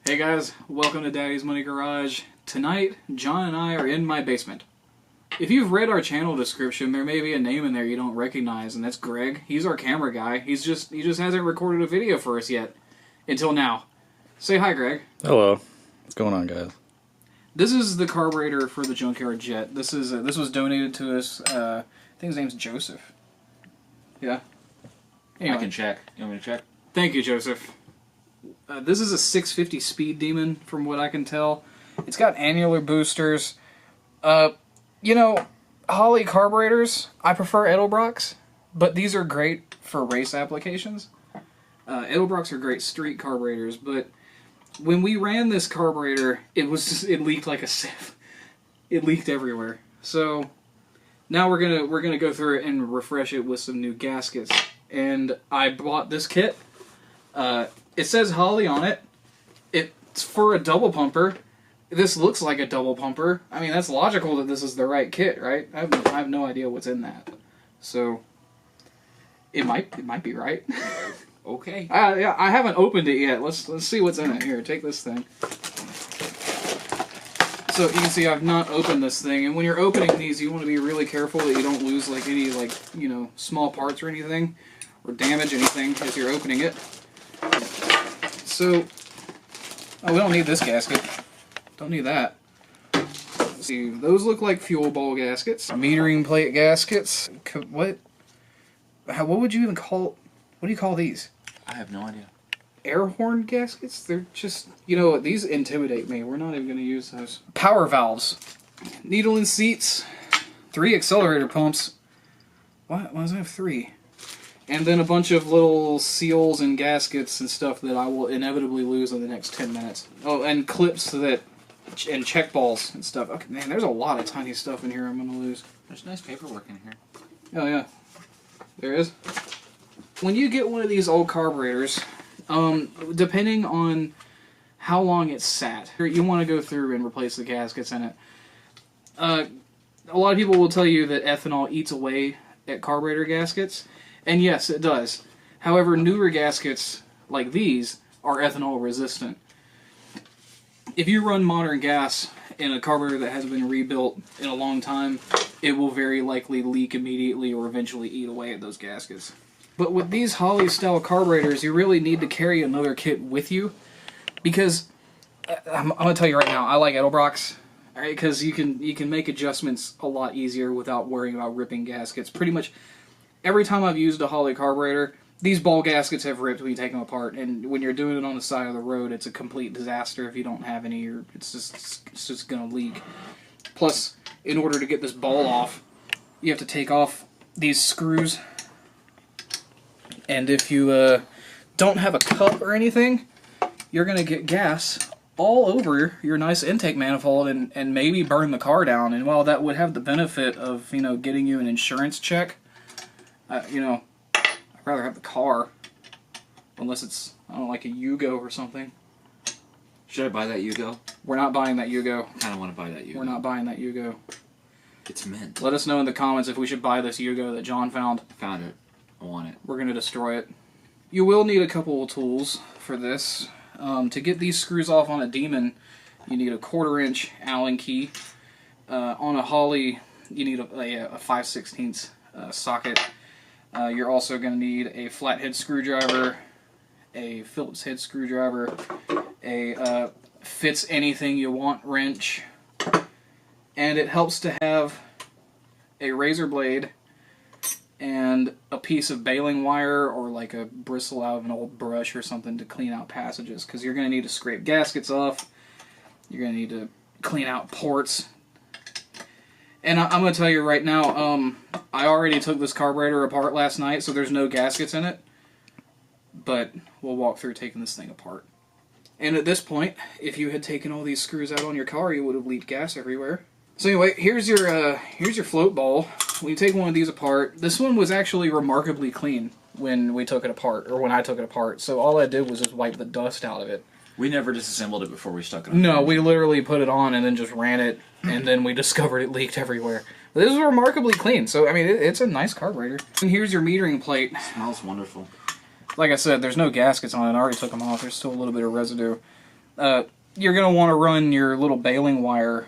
Hey guys, welcome to Daddy's Money Garage. Tonight, John and I are in my basement. If you've read our channel description, there may be a name in there you don't recognize, and that's Greg. He's our camera guy. He just hasn't recorded a video for us yet. Until now. Say hi, Greg. Hello. What's going on, guys? This is the carburetor for the Junkyard Jet. This was donated to us. I think his name's Joseph. Yeah. Anyway. I can check. You want me to check? Thank you, Joseph. This is a 650 Speed Demon, from what I can tell. It's got annular boosters. You know, Holley carburetors, I prefer Edelbrocks, but these are great for race applications. Edelbrocks are great street carburetors, but when we ran this carburetor, it leaked like a sieve. It leaked everywhere. So now we're gonna go through it and refresh it with some new gaskets. And I bought this kit. It says Holley on it. It's for a double pumper. This looks like a double pumper. I mean, that's logical that this is the right kit, right? I have no idea what's in that. So it might be right. Okay. Yeah, I haven't opened it yet. Let's see what's in it. Here, take this thing. So you can see I've not opened this thing, and when you're opening these, you want to be really careful that you don't lose like any small parts or anything, or damage anything as you're opening it. So, we don't need this gasket. Don't need that. Let's see, those look like fuel bowl gaskets. Metering plate gaskets. What would you even call? What do you call these? I have no idea. Air horn gaskets? They're just, these intimidate me. We're not even going to use those. Power valves. Needle in seats. 3 accelerator pumps. Why does it have 3? And then a bunch of little seals and gaskets and stuff that I will inevitably lose in the next 10 minutes. Oh, and clips and check balls and stuff. Okay, man, there's a lot of tiny stuff in here I'm going to lose. There's nice paperwork in here. Oh, yeah. There is. When you get one of these old carburetors, depending on how long it's sat, you want to go through and replace the gaskets in it. A lot of people will tell you that ethanol eats away at carburetor gaskets. And yes, it does. However, newer gaskets like these are ethanol resistant. If you run modern gas in a carburetor that hasn't been rebuilt in a long time, it will very likely leak immediately or eventually eat away at those gaskets. But with these Holley style carburetors, you really need to carry another kit with you, because I'm going to tell you right now, I like Edelbrocks, right? Because you can make adjustments a lot easier without worrying about ripping gaskets. Pretty much every time I've used a Holley carburetor, these ball gaskets have ripped when you take them apart, and when you're doing it on the side of the road, it's a complete disaster if you don't have any, or it's just going to leak. Plus, in order to get this ball off, you have to take off these screws, and if you don't have a cup or anything, you're going to get gas all over your nice intake manifold and maybe burn the car down. And while that would have the benefit of, getting you an insurance check, I'd rather have the car, unless it's, like a Yugo or something. Should I buy that Yugo? We're not buying that Yugo. I kind of want to buy that Yugo. We're not buying that Yugo. It's mint. Let us know in the comments if we should buy this Yugo that John found. I found it. I want it. We're going to destroy it. You will need a couple of tools for this. To get these screws off on a Demon, you need a 1/4-inch Allen key. On a Holley, you need a 5/16 socket. You're also going to need a flathead screwdriver, a Phillips head screwdriver, a fits anything you want wrench, and it helps to have a razor blade and a piece of baling wire or like a bristle out of an old brush or something to clean out passages, because you're going to need to scrape gaskets off, you're going to need to clean out ports. And I'm going to tell you right now, I already took this carburetor apart last night, so there's no gaskets in it. But we'll walk through taking this thing apart. And at this point, if you had taken all these screws out on your car, you would have leaked gas everywhere. So anyway, here's your float ball. When you take one of these apart, this one was actually remarkably clean when we took it apart, or when I took it apart. So all I did was just wipe the dust out of it. We never disassembled it before we stuck it on. No, we literally put it on and then just ran it, and then we discovered it leaked everywhere. But this is remarkably clean, so I mean, it's a nice carburetor. And here's your metering plate. It smells wonderful. Like I said, there's no gaskets on it. I already took them off. There's still a little bit of residue. You're going to want to run your little baling wire,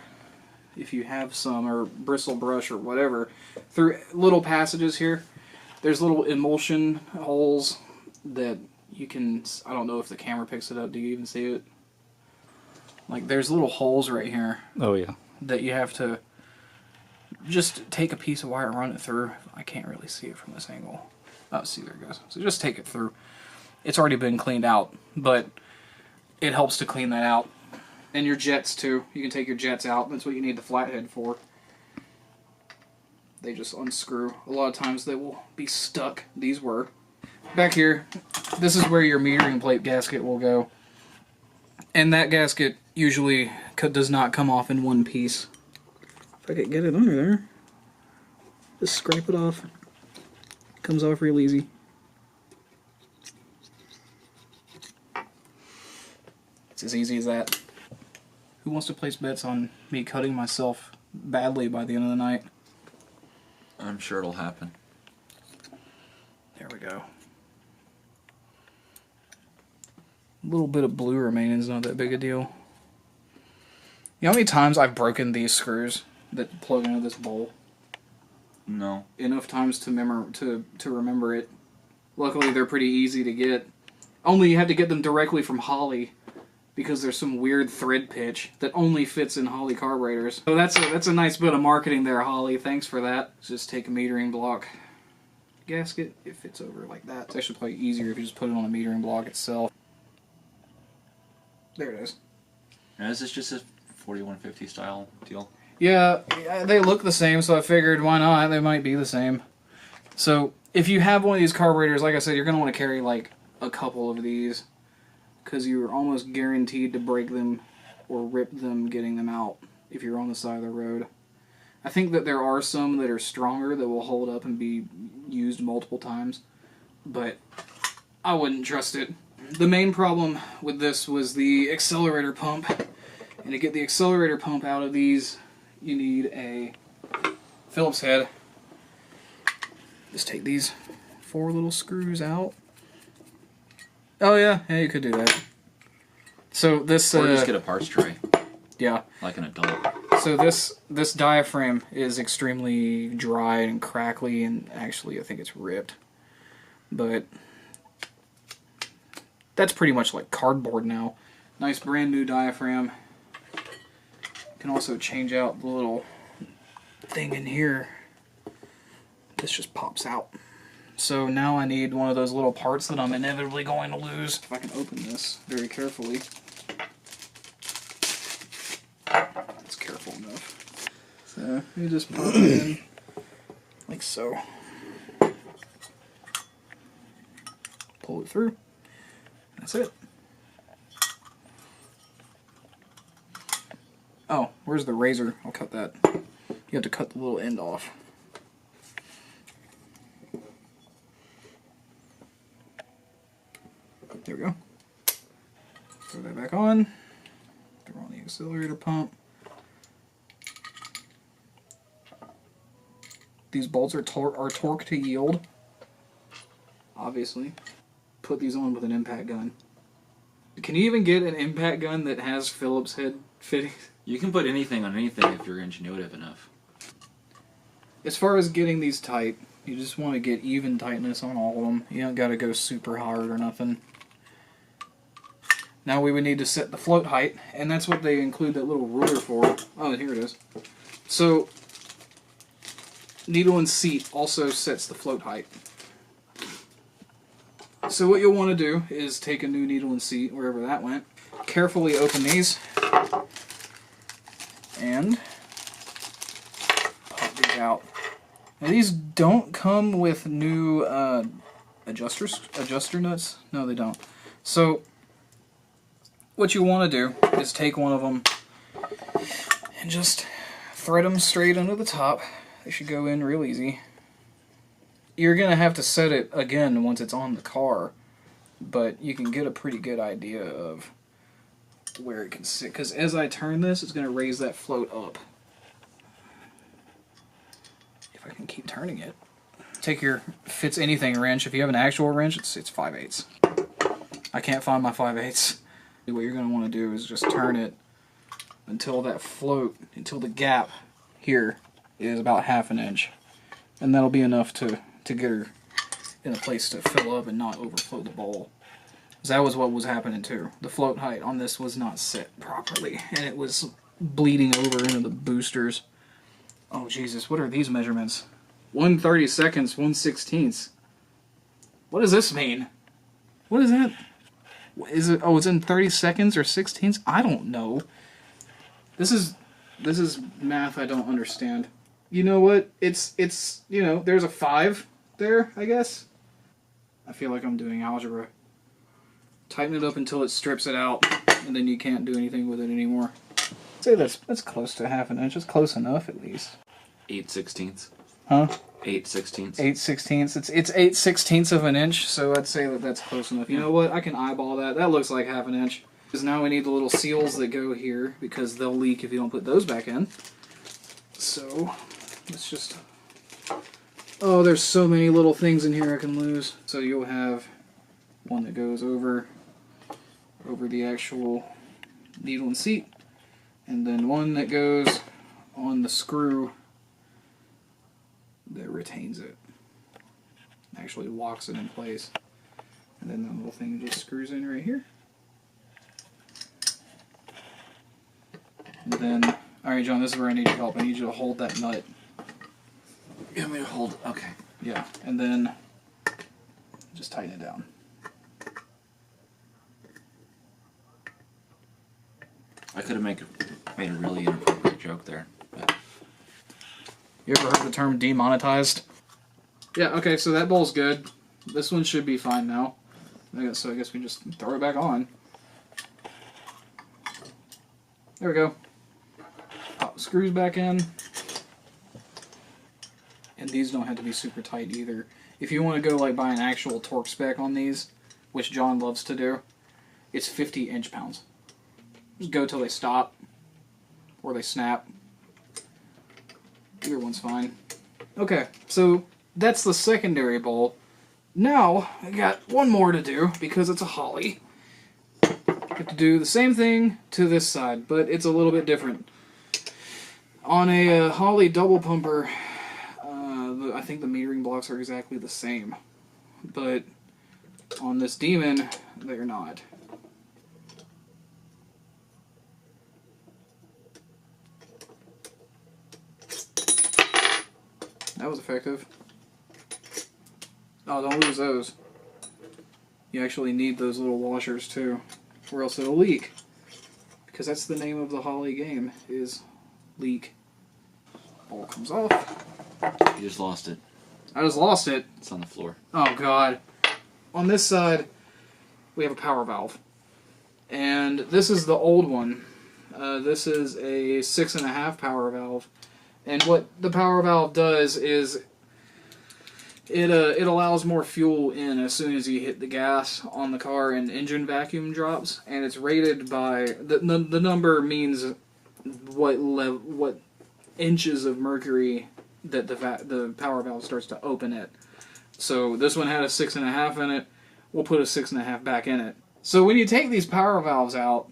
if you have some, or bristle brush or whatever, through little passages here. There's little emulsion holes that you can, I don't know if the camera picks it up, do you even see it? Like there's little holes right here. Oh yeah. That you have to just take a piece of wire and run it through. I can't really see it from this angle. Oh, see, there it goes. So just take it through. It's already been cleaned out, but it helps to clean that out. And your jets too. You can take your jets out. That's what you need the flathead for. They just unscrew. A lot of times they will be stuck. These were. Back here, this is where your metering plate gasket will go. And that gasket usually does not come off in one piece. If I could get it under there, just scrape it off. It comes off real easy. It's as easy as that. Who wants to place bets on me cutting myself badly by the end of the night? I'm sure it'll happen. There we go. A little bit of blue remaining is not that big a deal. You know how many times I've broken these screws that plug into this bowl? No. Enough times to remember it. Luckily, they're pretty easy to get. Only you have to get them directly from Holley, because there's some weird thread pitch that only fits in Holley carburetors. So that's a nice bit of marketing there, Holley. Thanks for that. Just take a metering block gasket. It fits over like that. It's actually probably easier if you just put it on a metering block itself. There it is. Now, is this just a 4150 style deal? Yeah, they look the same, so I figured why not? They might be the same. So if you have one of these carburetors, like I said, you're going to want to carry like a couple of these, because you're almost guaranteed to break them or rip them getting them out if you're on the side of the road. I think that there are some that are stronger that will hold up and be used multiple times, but I wouldn't trust it. The main problem with this was the accelerator pump, and to get the accelerator pump out of these, you need a Phillips head. Just take these 4 little screws out. Oh yeah, you could do that. So this, or just get a parts tray. Yeah. Like an adult. So this diaphragm is extremely dry and crackly, and actually I think it's ripped. But that's pretty much like cardboard now. Nice brand new diaphragm. You can also change out the little thing in here. This just pops out. So now I need one of those little parts that I'm inevitably going to lose. If I can open this very carefully. That's careful enough. So you just pop it in like so. Pull it through. That's it. Oh, where's the razor? I'll cut that. You have to cut the little end off. There we go. Throw that back on. Throw on the accelerator pump. These bolts are torque to yield. Obviously. Put these on with an impact gun. Can you even get an impact gun that has Phillips head fittings? You can put anything on anything if you're ingenuitive enough. As far as getting these tight, you just want to get even tightness on all of them. You don't got to go super hard or nothing. Now we would need to set the float height, and that's what they include that little ruler for. Oh, here it is. So, needle and seat also sets the float height. So what you'll want to do is take a new needle and seat, wherever that went, carefully open these, and pop these out. Now these don't come with new adjuster nuts. No, they don't. So what you want to do is take one of them and just thread them straight under the top. They should go in real easy. You're going to have to set it again once it's on the car, but you can get a pretty good idea of where it can sit, because as I turn this, it's going to raise that float up. If I can keep turning it. Take your fits anything wrench. If you have an actual wrench, it's 5/8. I can't find my 5/8. What you're going to want to do is just turn it until until the gap here is about 1/2 inch. And that'll be enough to get her in a place to fill up and not overflow the bowl. Because that was what was happening too. The float height on this was not set properly, and it was bleeding over into the boosters. Oh Jesus, what are these measurements? 1/32, 1/16. What does this mean? What is that? Is it? Oh, it's in 30 seconds or 16ths? I don't know. This is math I don't understand. You know what? It's you know, there's a 5 there, I guess. I feel like I'm doing algebra. Tighten it up until it strips it out, and then you can't do anything with it anymore. I'd say that's close to 1/2 inch. It's close enough, at least. 8/16. Huh? 8/16. 8/16. It's 8/16 of an inch, so I'd say that's close enough. You know what? I can eyeball that. That looks like 1/2 inch. Because now we need the little seals that go here, because they'll leak if you don't put those back in. So let's just. Oh, there's so many little things in here I can lose. So you'll have one that goes over the actual needle and seat, and then one that goes on the screw that retains it, actually locks it in place, and then the little thing just screws in right here. And then, alright John, this is where I need your help. I need you to hold that nut. You want me to hold? Okay. Yeah, and then just tighten it down. I could have made a really inappropriate joke there. But. You ever heard the term demonetized? Yeah, okay, so that bowl's good. This one should be fine now. So I guess we just throw it back on. There we go. Pop the screws back in. And these don't have to be super tight either. If you want to go like buy an actual torque spec on these, which John loves to do, it's 50 inch-pounds. Just go till they stop, or they snap. Either one's fine. Okay, so that's the secondary bowl. Now, I got one more to do, because it's a Holley. I have to do the same thing to this side, but it's a little bit different. On a Holley double pumper, I think the metering blocks are exactly the same. But on this Demon, they're not. That was effective. Oh, don't lose those. You actually need those little washers too, or else it'll leak. Because that's the name of the Holley game, is leak. Ball comes off. You just lost it. I just lost it. It's on the floor. Oh god. On this side, we have a power valve. And this is the old one. This is a 6.5 power valve. And what the power valve does is it allows more fuel in as soon as you hit the gas on the car and engine vacuum drops. And it's rated by the number means what inches of mercury that the power valve starts to open it. So this one had a 6.5 in it. We'll put a 6.5 back in it. So when you take these power valves out,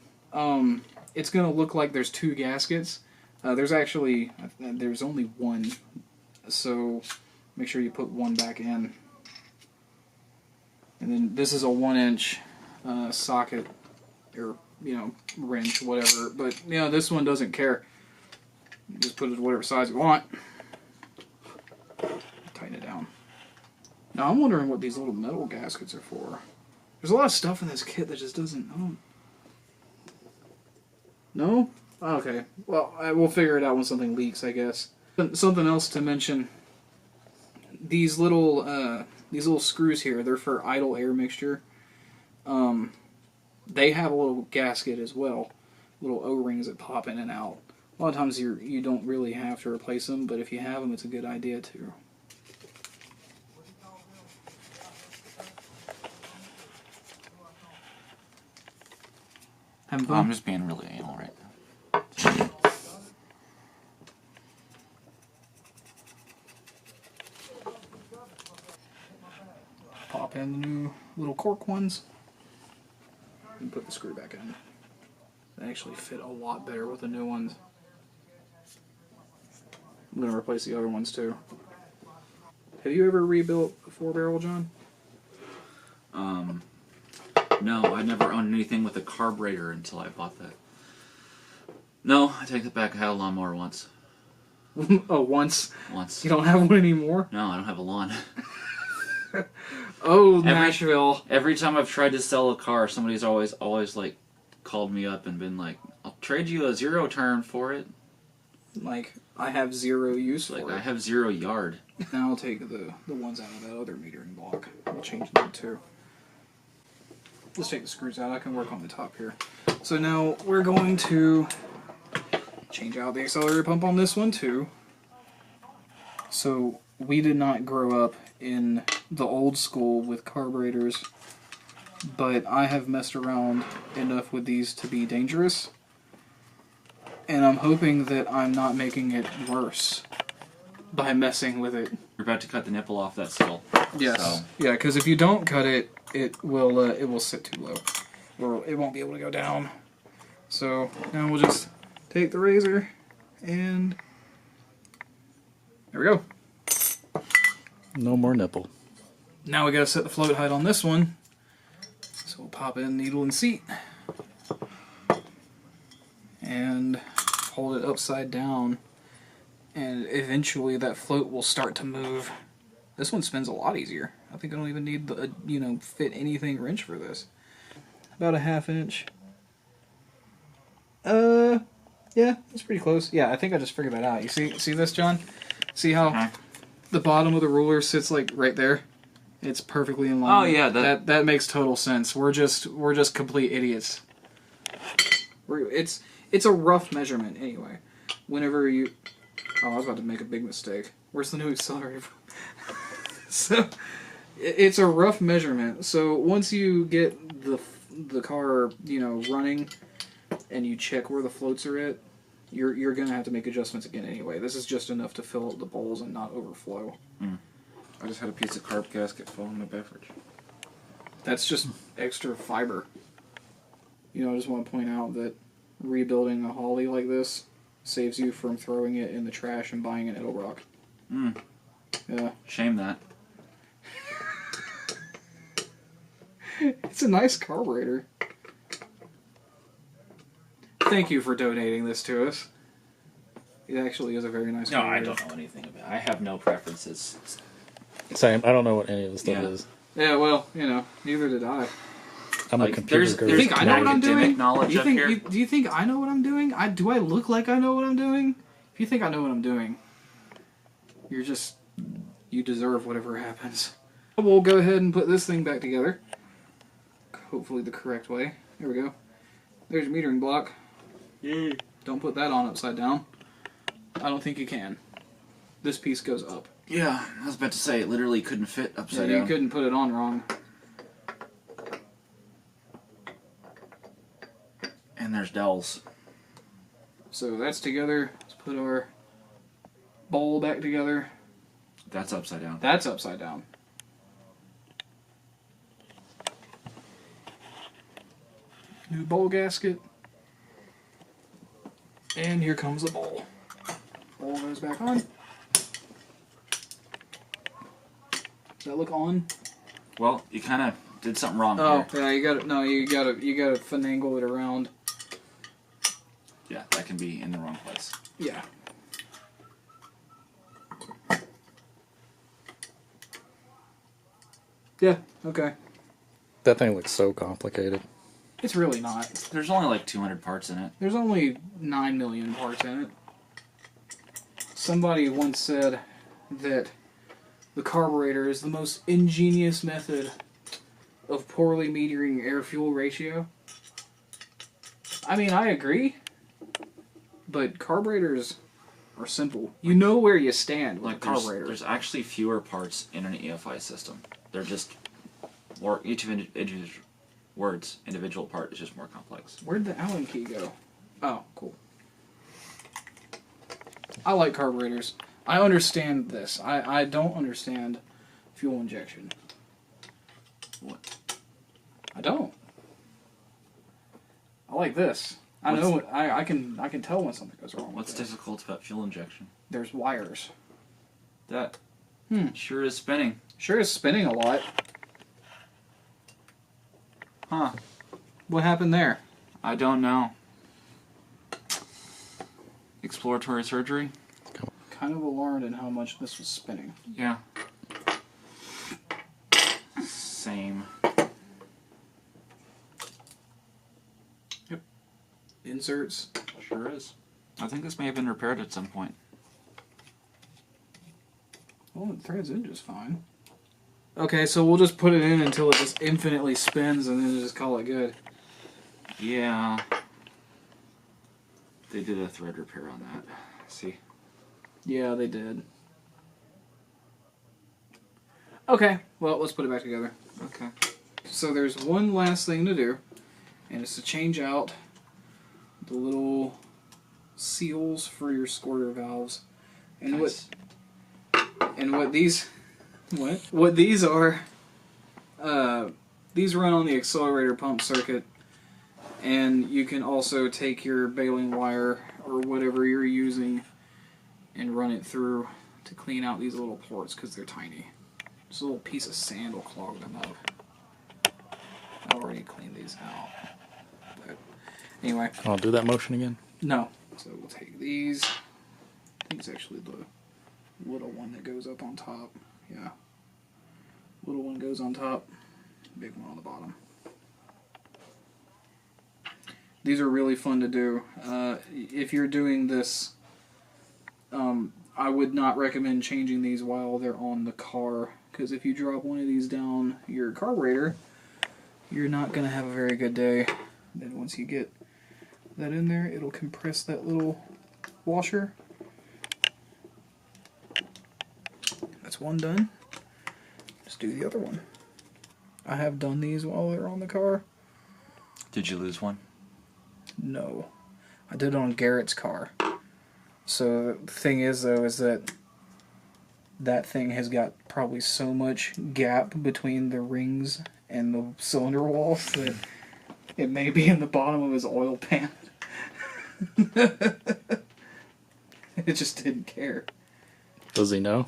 it's going to look like there's 2 gaskets. There's only one, so make sure you put one back in. And then this is a 1-inch socket, or wrench, whatever. But this one doesn't care. You just put it whatever size you want. Tighten it down. Now I'm wondering what these little metal gaskets are for. There's a lot of stuff in this kit that just doesn't. No? Okay. Well, we'll figure it out when something leaks, I guess. Something else to mention. These little screws here, they're for idle air mixture. They have a little gasket as well. Little O-rings that pop in and out. A lot of times you don't really have to replace them, but if you have them, it's a good idea to. Having fun? I'm just being really anal right now. Pop in the new little cork ones and put the screw back back in. They actually fit a lot better with the new ones. I'm going to replace the other ones too. Have you ever rebuilt a 4-barrel, John? No, I never owned anything with a carburetor until I bought that. No, I take that back. I had a lawnmower once. Oh, once? Once. You don't have one anymore? No, I don't have a lawn. Oh, Nashville. Every time I've tried to sell a car, somebody's always like called me up and been like, "I'll trade you a 0 turn for it." Like, I have 0 use for Like, it. I have 0 yard. Now I'll take the ones out of that other metering block. I'll change them too. Let's take the screws out. I can work on the top here. So now we're going to change out the accelerator pump on this one too. So we did not grow up in the old school with carburetors, but I have messed around enough with these to be dangerous. And I'm hoping that I'm not making it worse by messing with it. You're about to cut the nipple off that still. Yes. So. Yeah, because if you don't cut it, it will sit too low, or it won't be able to go down. So now we'll just take the razor and there we go. No more nipple. Now we gotta set the float height on this one. So we'll pop in needle and seat and hold it upside down, and eventually that float will start to move. This one spins a lot easier. I think I don't even need the, fit anything wrench for this. About a 1/2 inch. Yeah, that's pretty close. Yeah, I think I just figured that out. You see this, John? See how the bottom of the ruler sits like right there? It's perfectly in line. Oh yeah, that makes total sense. We're just complete idiots. It's a rough measurement anyway. Whenever you, I was about to make a big mistake. Where's the new accelerator? So it's a rough measurement. So once you get the car, running, and you check where the floats are at, you're gonna have to make adjustments again anyway. This is just enough to fill up the bowls and not overflow. I just had a piece of carb gasket fall in my beverage. That's just extra fiber. I just want to point out that rebuilding a Holley like this saves you from throwing it in the trash and buying an Edelbrock. Yeah. Shame that. It's a nice carburetor. Thank you for donating this to us. It actually is a very nice carburetor. No, I don't know anything about it. I have no preferences. Same. I don't know what any of this stuff is. Yeah, well, neither did I. I'm Like, a computer there's guru. You think I know what I'm academic doing? knowledge You up think, here. do you think I know what I'm doing? Do I look like I know what I'm doing? If you think I know what I'm doing, you deserve whatever happens. We'll go ahead and put this thing back together. Hopefully the correct way. There we go. There's your metering block. Don't put that on upside down. I don't think you can. This piece goes up. Yeah, I was about to say, it literally couldn't fit upside You down. couldn't put it on wrong. And there's dowels. So that's together. Let's put our bowl back together. That's upside down. That's upside down. New bowl gasket. And here comes the bowl. Bowl goes back on. Does that look on? Well, you kind of did something wrong Oh, here. yeah, you gotta finagle it around. Yeah, that can be in the wrong place. Yeah. Yeah, okay. That thing looks so complicated. It's really not. There's only like 200 parts in it. There's only 9 million parts in it. Somebody once said that the carburetor is the most ingenious method of poorly metering air-fuel ratio. I mean, I agree, but carburetors are simple. You know where you stand with Like, a carburetor. there's actually fewer parts in an EFI system. They're just each individual part is just more complex. Where'd the Allen key go? Oh, cool. I like carburetors. I understand this. I don't understand fuel injection. What? I don't. I like this. I know. I can tell when something goes wrong. What's with this. difficult about fuel injection? There's wires. That Sure is spinning. Sure is spinning a lot. Huh. What happened there? I don't know. Exploratory surgery? Kind of alarmed in how much this was spinning. Yeah. Same. Yep. Inserts. Sure is. I think this may have been repaired at some point. Well, it threads in just fine. Okay, so we'll just put it in until it just infinitely spins and then just call it good. Yeah. They did a thread repair on that. See? Yeah, they did. Okay, well, let's put it back together. Okay. So there's one last thing to do, and it's to change out the little seals for your squirter valves. And Nice. what these are, these run on the accelerator pump circuit, and you can also take your baling wire or whatever you're using and run it through to clean out these little ports because they're tiny. Just a little piece of sand will clog them up. I already cleaned these out. But anyway. I'll do that motion again. No. So we'll take these. I think it's actually the little one that goes up on top. Yeah. Little one goes on top. Big one on the bottom. These are really fun to do. If you're doing this, I would not recommend changing these while they're on the car, because if you drop one of these down your carburetor, you're not going to have a very good day. Then once you get that in there, it'll compress that little washer. That's one done. Let's do the other one. I have done these while they're on the car. Did you lose one? No. I did it on Garrett's car. So the thing is, though, is that thing has got probably so much gap between the rings and the cylinder walls that it may be in the bottom of his oil pan. It just didn't care. Does he know?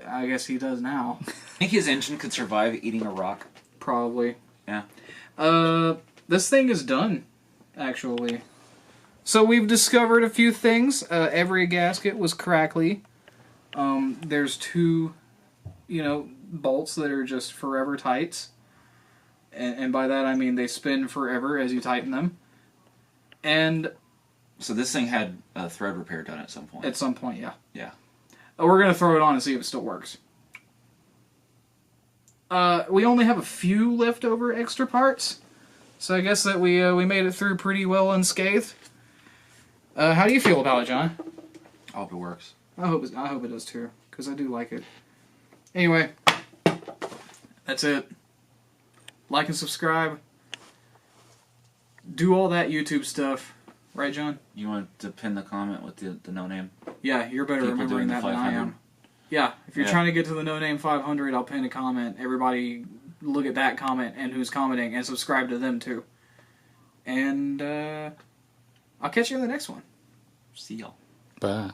I guess he does now. Think his engine could survive eating a rock? Probably. Yeah. This thing is done, actually. So we've discovered a few things. Every gasket was crackly. There's two, bolts that are just forever tights. And by that I mean they spin forever as you tighten them. And So this thing had a thread repair done at some point? at some point, yeah. Yeah. We're going to throw it on and see if it still works. We only have a few leftover extra parts. So I guess that we made it through pretty well unscathed. How do you feel about it, John? I hope it works. I hope it does too, because I do like it. Anyway, that's it. Like and subscribe. Do all that YouTube stuff. Right, John? You want to pin the comment with the no name? Yeah, you're better People remembering doing the that than I 500. am. Yeah, if you're Yeah. trying to get to the no name 500, I'll pin a comment. Everybody look at that comment and who's commenting and subscribe to them too. And I'll catch you in the next one. See y'all. Bye.